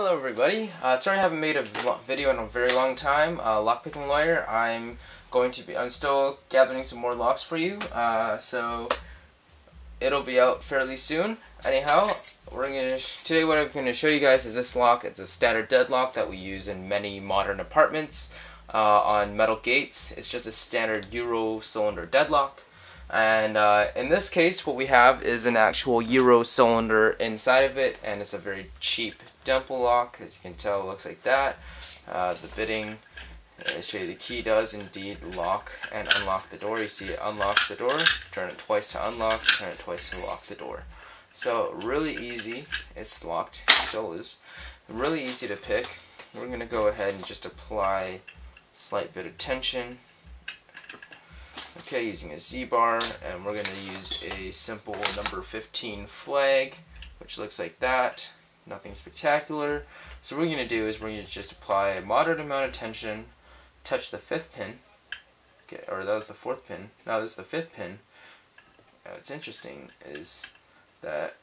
Hello everybody. Sorry I haven't made a video in a very long time. Lockpicking Lawyer. I'm still gathering some more locks for you. So it'll be out fairly soon. Anyhow, today what I'm going to show you guys is this lock. It's a standard deadlock that we use in many modern apartments on metal gates. It's just a standard Euro cylinder deadlock. And in this case, what we have is an actual Euro cylinder inside of it, and it's a very cheap Dimple lock. As you can tell, it looks like that. The bitting, I'll show you the key does indeed lock and unlock the door. You see it unlocks the door, turn it twice to unlock, turn it twice to lock the door. So really easy. It's locked, it still is. Really easy to pick. We're going to go ahead and just apply a slight bit of tension. Okay, using a Z-bar, and we're going to use a simple number 15 flag, which looks like that. Nothing spectacular. So what we're going to do is we're going to just apply a moderate amount of tension, touch the 5th pin, okay, or that was the 4th pin, now this is the 5th pin. What's interesting is that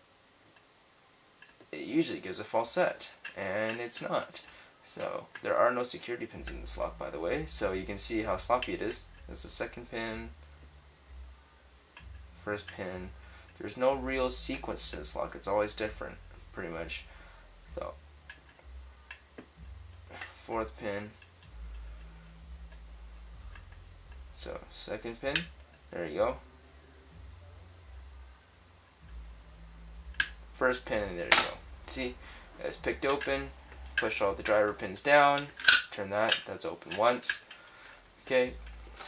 it usually gives a false set, and it's not. So there are no security pins in this lock, by the way, so you can see how sloppy it is. That's the 2nd pin, 1st pin. There's no real sequence to this lock. It's always different, pretty much. So 4th pin. So 2nd pin. There you go. 1st pin, and there you go. See, it's picked open. Push all the driver pins down. Turn that. That's open once. Okay.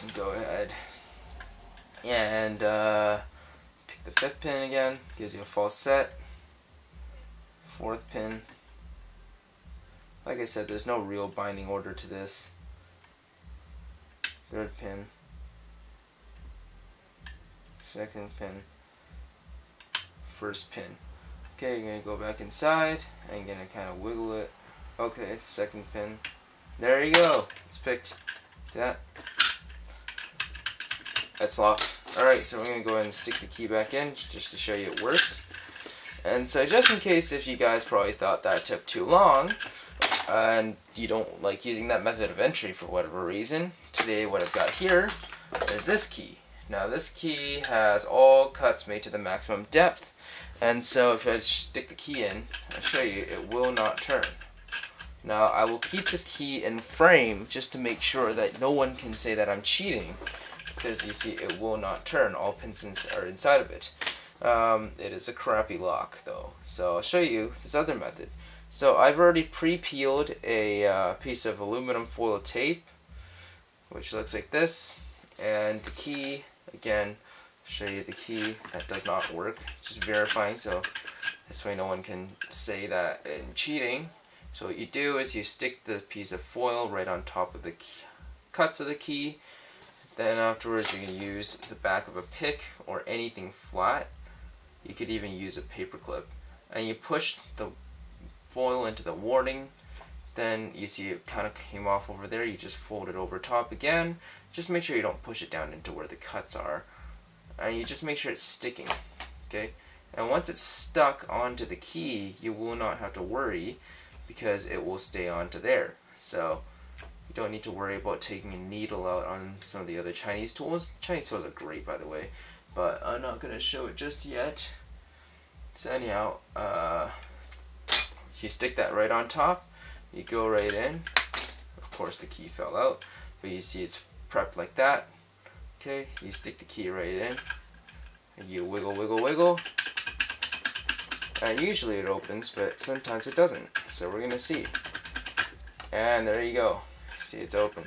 And go ahead and pick the 5th pin again, gives you a false set. 4th pin. Like I said, there's no real binding order to this. 3rd pin. 2nd pin. 1st pin. Okay, you're going to go back inside and you're going to kind of wiggle it. Okay, 2nd pin. There you go. It's picked. See that? That's locked. Alright, so we're going to go ahead and stick the key back in just to show you it works. And so just in case if you guys probably thought that took too long and you don't like using that method of entry for whatever reason, today what I've got here is this key. Now this key has all cuts made to the maximum depth, and so if I stick the key in, I'll show you, it will not turn. Now I will keep this key in frame just to make sure that no one can say that I'm cheating, because you see it will not turn. All pins are inside of it. It is a crappy lock though, so I'll show you this other method. So I've already pre-peeled a piece of aluminum foil tape, which looks like this, and the key, again, I'll show you the key. That does not work, just verifying, so this way no one can say that I'm cheating. So what you do is you stick the piece of foil right on top of the cuts of the key. Then afterwards you can use the back of a pick or anything flat. You could even use a paper clip. And you push the foil into the warding. Then you see it kind of came off over there. You just fold it over top again. Just make sure you don't push it down into where the cuts are. And you just make sure it's sticking. Okay? And once it's stuck onto the key, you will not have to worry because it will stay onto there. So you don't need to worry about taking a needle out on some of the other Chinese tools. Chinese tools are great, by the way, but I'm not going to show it just yet. So anyhow, you stick that right on top, you go right in. Of course the key fell out, but you see it's prepped like that. Okay, you stick the key right in, and you wiggle, wiggle, wiggle, and usually it opens, but sometimes it doesn't. So we're going to see. And there you go. See, it's open.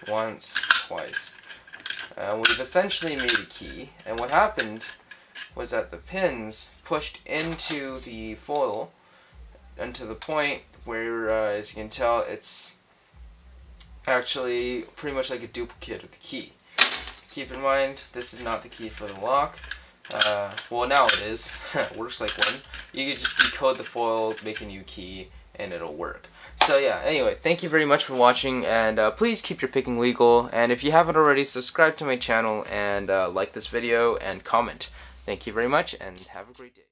Once, twice. We've essentially made a key, and what happened was that the pins pushed into the foil and to the point where, as you can tell, it's actually pretty much like a duplicate of the key. Keep in mind, this is not the key for the lock. Well, now it is. It works like one. You can just decode the foil, make a new key, and it'll work. So yeah, anyway, thank you very much for watching, and please keep your picking legal, and if you haven't already, subscribe to my channel, and like this video, and comment. Thank you very much, and have a great day.